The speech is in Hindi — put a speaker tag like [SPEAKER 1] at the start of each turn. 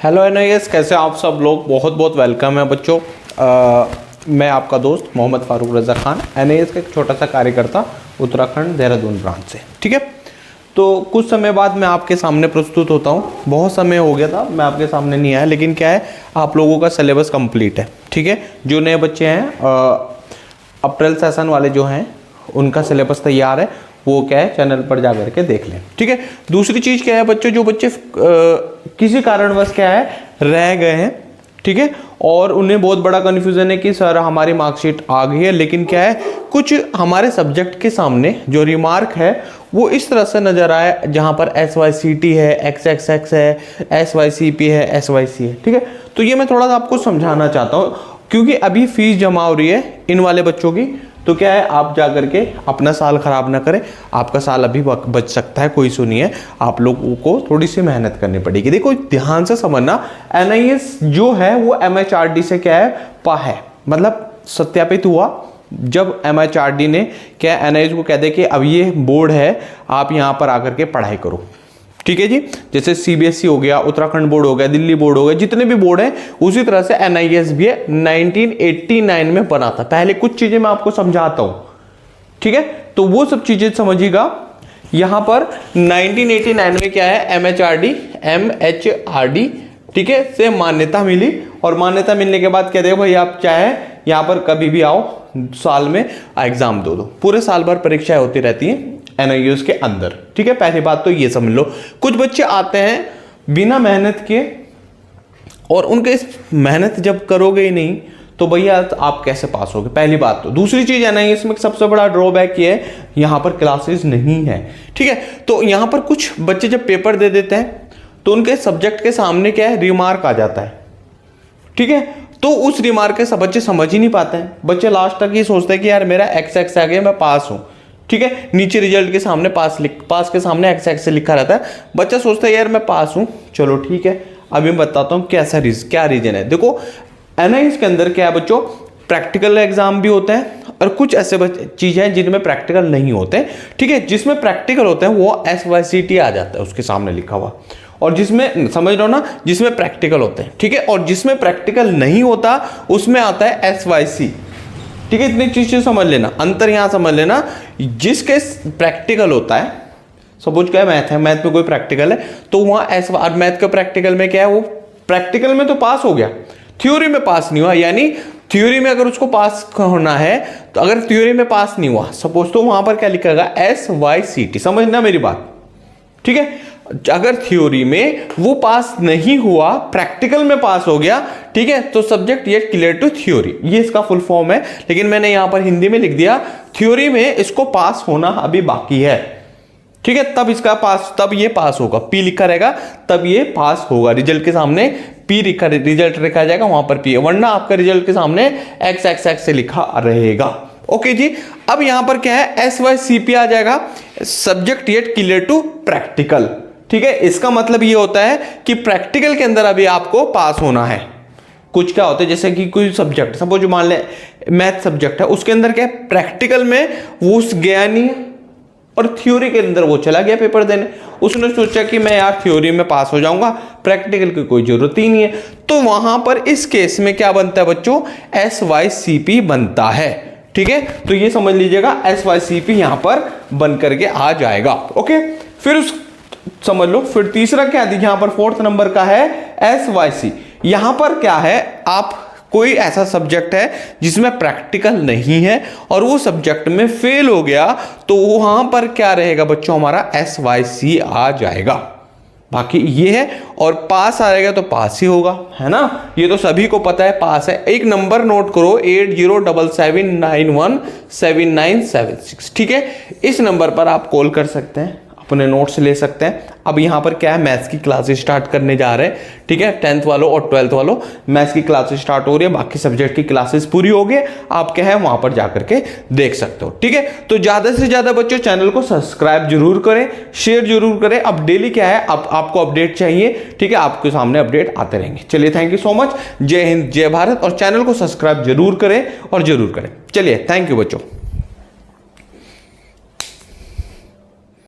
[SPEAKER 1] हेलो एनआईएस, कैसे आप सब लोग। बहुत बहुत वेलकम है बच्चों। मैं आपका दोस्त मोहम्मद फारूक रज़ा खान, एनआईएस का एक छोटा सा कार्यकर्ता, उत्तराखंड देहरादून ब्रांच से। ठीक है, तो कुछ समय बाद मैं आपके सामने प्रस्तुत होता हूँ। बहुत समय हो गया था मैं आपके सामने नहीं आया, लेकिन क्या है, आप लोगों का सिलेबस कंप्लीट है। ठीक है, जो नए बच्चे हैं अप्रैल सेशन वाले जो हैं उनका सिलेबस तैयार है, वो क्या है चैनल पर जा करके देख लें। ठीक है, दूसरी चीज़ क्या है बच्चों, जो बच्चे किसी कारणवश क्या है रह गए हैं, ठीक है, और उन्हें बहुत बड़ा कन्फ्यूज़न है कि सर हमारी मार्कशीट आ गई है, लेकिन क्या है कुछ हमारे सब्जेक्ट के सामने जो रिमार्क है वो इस तरह से नज़र आए, जहाँ पर SYCT है, XXX है, SYCP है, SYC है। ठीक है, तो ये मैं थोड़ा सा आपको समझाना चाहता हूँ, क्योंकि अभी फीस जमा हो रही है इन वाले बच्चों की। तो क्या है, आप जा करके अपना साल खराब ना करें, आपका साल अभी बच सकता है, कोई इशू नहीं है। आप लोगों को थोड़ी सी मेहनत करनी पड़ेगी। देखो ध्यान से समझना, एनआईएस जो है वो MHRD से क्या है है, मतलब सत्यापित हुआ जब MHRD ने क्या एनआईएस को कह दे कि अब ये बोर्ड है, आप यहाँ पर आकर के पढ़ाई करो। ठीक है जी, जैसे CBSE हो गया, उत्तराखंड बोर्ड हो गया, दिल्ली बोर्ड हो गया, जितने भी बोर्ड हैं उसी तरह से एनआईएस भी है। 1989 में बना था। पहले कुछ चीजें मैं आपको समझाता हूं, ठीक है, तो वो सब चीजें समझिएगा। यहां पर 1989 में क्या है, MHRD ठीक है से मान्यता मिली, और मान्यता मिलने के बाद क्या देखो भाई, आप चाहे यहां पर कभी भी आओ, साल में एग्जाम दो पूरे साल भर परीक्षाएं होती रहती हैं एनआईएस के अंदर। ठीक है, पहली बात तो ये समझ लो। कुछ बच्चे आते हैं बिना मेहनत के, और उनके इस मेहनत जब करोगे ही नहीं तो भैया आप कैसे पास होगे, पहली बात तो। दूसरी चीज एनआईएस में सबसे बड़ा ड्रॉबैक ये है, यहां पर क्लासेस नहीं है। ठीक है, तो यहां पर कुछ बच्चे जब पेपर दे देते हैं तो उनके सब्जेक्ट के सामने क्या है, रिमार्क आ जाता है। ठीक है, तो उस रिमार्क के सब बच्चे समझ ही नहीं पाते हैं। बच्चे लास्ट तक ये सोचते हैं कि यार मेरा XX आ गया, मैं पास हूं। ठीक है, नीचे रिजल्ट के सामने पास के सामने XX से लिखा रहता है। बच्चा सोचता है यार मैं पास हूं, चलो ठीक है। अभी मैं बताता हूं क्या रीजन है। देखो एनआईएस के अंदर क्या है बच्चों, प्रैक्टिकल एग्जाम भी होते हैं, और कुछ ऐसे चीजें हैं जिनमें प्रैक्टिकल नहीं होते। ठीक है, जिसमें प्रैक्टिकल होते हैं वो SYCT आ जाता है उसके सामने लिखा हुआ, और जिसमें समझ रहे हो ना, जिसमें प्रैक्टिकल होते हैं। ठीक है, और जिसमें प्रैक्टिकल नहीं होता उसमें आता है SYC। ठीक है, इतनी चीजें समझ लेना, अंतर यहां समझ लेना। जिसके प्रैक्टिकल होता है, सपोज क्या है मैथ है, मैथ में कोई प्रैक्टिकल है तो वहां मैथ का प्रैक्टिकल में क्या है, वो प्रैक्टिकल में तो पास हो गया, थ्योरी में पास नहीं हुआ। यानी थ्योरी में अगर उसको पास होना है, तो अगर थ्योरी में पास नहीं हुआ सपोज, तो वहां पर क्या लिखेगा, SYCT। समझना मेरी बात। ठीक है, अगर थ्योरी में वो पास नहीं हुआ, प्रैक्टिकल में पास हो गया, ठीक है, तो subject yet clear to theory, ये इसका फुल फॉर्म है। लेकिन मैंने यहां पर हिंदी में लिख दिया, थ्योरी में इसको पास होना अभी बाकी है। ठीक है, तब इसका पास, तब ये पास होगा, P लिखा रहेगा तब ये पास होगा। रिजल्ट के सामने P लिखा, रिजल्ट लिखा जाएगा वहां पर P है, वरना आपका रिजल्ट के सामने XXX से लिखा रहेगा। ओके जी, अब यहां पर क्या है, SYCP आ जाएगा, subject yet clear to practical. ठीक है, इसका मतलब ये होता है कि प्रैक्टिकल के अंदर अभी आपको पास होना है। कुछ क्या होता है, जैसे कि कोई सब्जेक्ट, सपोज मान ले मैथ सब्जेक्ट है, उसके अंदर क्या है, प्रैक्टिकल में वो गया नहीं है, और थ्योरी के अंदर वो चला गया पेपर देने। उसने सोचा कि मैं यार थ्योरी में पास हो जाऊंगा, प्रैक्टिकल की कोई जरूरत ही नहीं है। तो वहां पर इस केस में क्या बनता है बच्चों, SYCP बनता है। ठीक है, तो ये समझ लीजिएगा, SYCP यहां पर बन करके आ जाएगा। ओके, फिर उस समझ लो, फिर तीसरा क्या है, यहां पर 4th नंबर का है SYC। यहां पर क्या है, आप कोई ऐसा सब्जेक्ट है जिसमें प्रैक्टिकल नहीं है और वो सब्जेक्ट में फेल हो गया, तो वहां पर क्या रहेगा बच्चों, हमारा SYC आ जाएगा। बाकी ये है, और पास आएगा तो पास ही होगा, है ना, ये तो सभी को पता है पास है। एक नंबर नोट करो, 8077917976। ठीक है, इस नंबर पर आप कॉल कर सकते हैं, अपने नोट्स ले सकते हैं। अब यहाँ पर क्या है, मैथ्स की क्लासेस स्टार्ट करने जा रहे हैं। ठीक है, 10th वालों और 12th वालों, मैथ्स की क्लासेस स्टार्ट हो रही है, बाकी सब्जेक्ट की क्लासेस पूरी हो गई, आप क्या है वहां पर जाकर के देख सकते हो। ठीक है, तो ज्यादा से ज्यादा बच्चों चैनल को सब्सक्राइब जरूर करें, शेयर जरूर करें। अब डेली क्या है, अब आपको अपडेट चाहिए, ठीक है, आपके सामने अपडेट आते रहेंगे। चलिए, थैंक यू सो मच, जय हिंद जय भारत, और चैनल को सब्सक्राइब जरूर करें और जरूर करें। चलिए, थैंक यू बच्चों।